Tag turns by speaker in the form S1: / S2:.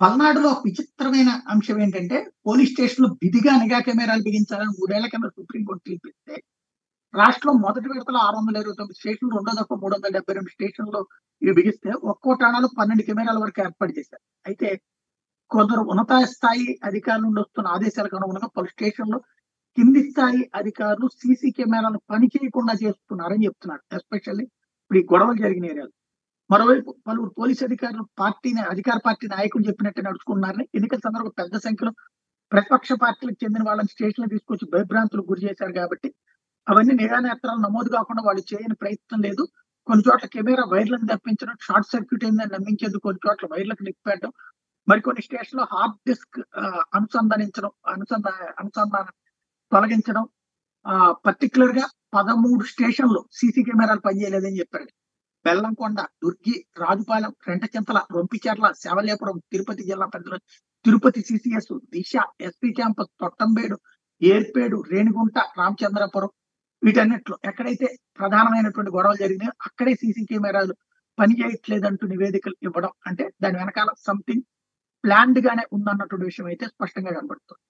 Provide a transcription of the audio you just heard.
S1: పల్నాడులో ఒక విచిత్రమైన అంశం ఏంటంటే, పోలీస్ స్టేషన్‌లో విధిగా నిఘా కెమెరాలు బిగించాలని 3 ఏళ్ల కింద సుప్రీంకోర్టు తీర్పిస్తే, రాష్ట్రంలో మొదటి విడతలో 629 స్టేషన్లు, రెండో దఫా 372 స్టేషన్‌లో ఇవి బిగిస్తే, ఒక్కో ఠాణాలో 12 కెమెరాల వరకు ఏర్పాటు చేశారు. అయితే కొందరు ఉన్నత స్థాయి అధికారుల నుండి వస్తున్న ఆదేశాలకు అనుగుణంగా పలు స్టేషన్‌లో కింది స్థాయి అధికారులు సీసీ కెమెరాలు పని చేయకుండా చేస్తున్నారని చెప్తున్నారు. ఎస్పెషల్లీ ఇప్పుడు ఈ గొడవలు జరిగిన ఏరియాలో. మరోవైపు పలువురు పోలీసు అధికారులు అధికార పార్టీ నాయకులు చెప్పినట్టే నడుచుకుంటున్నారని, ఎన్నికల సందర్భంగా పెద్ద సంఖ్యలో ప్రతిపక్ష పార్టీలకు చెందిన వాళ్ళని స్టేషన్‌లో తీసుకొచ్చి భయభ్రాంతులకు గురి చేశారు కాబట్టి, అవన్నీ నిఘా నేత్రాలు నమోదు కాకుండా వాళ్ళు చేయని ప్రయత్నం లేదు. కొన్ని చోట్ల కెమెరా వైర్లను తప్పించడం, షార్ట్ సర్క్యూట్ అయిందని నమ్మించేందుకు కొన్ని చోట్ల వైర్లకు నిప్పెట్టడం, మరికొన్ని స్టేషన్‌లో హార్డ్ డిస్క్ అనుసంధానించడం, అనుసంధానం తొలగించడం, పర్టిక్యులర్‌గా 13 స్టేషన్‌లో సీసీ కెమెరాలు పనిచేయలేదని చెప్పారు. బెల్లంకొండ, దుర్గి, రాజుపాలెం, రెంటచింతల, రొంపిచెర్ల, శవలేపురం, తిరుపతి జిల్లా పరిధిలో తిరుపతి సీసీఎస్, దిశ, ఎస్పీ క్యాంపస్, తొట్టంబేడు, ఏర్పేడు, రేణిగుంట, రామచంద్రాపురం వీటన్నిటిలో ఎక్కడైతే ప్రధానమైనటువంటి గొడవలు జరిగినాయో అక్కడే సీసీ కెమెరాలు పని చేయట్లేదంటూ నివేదికలు ఇవ్వడం. అంటే దాని వెనకాల సంథింగ్ ప్లాన్డ్ గానే ఉందన్నటువంటి విషయం అయితే స్పష్టంగా కనబడుతుంది.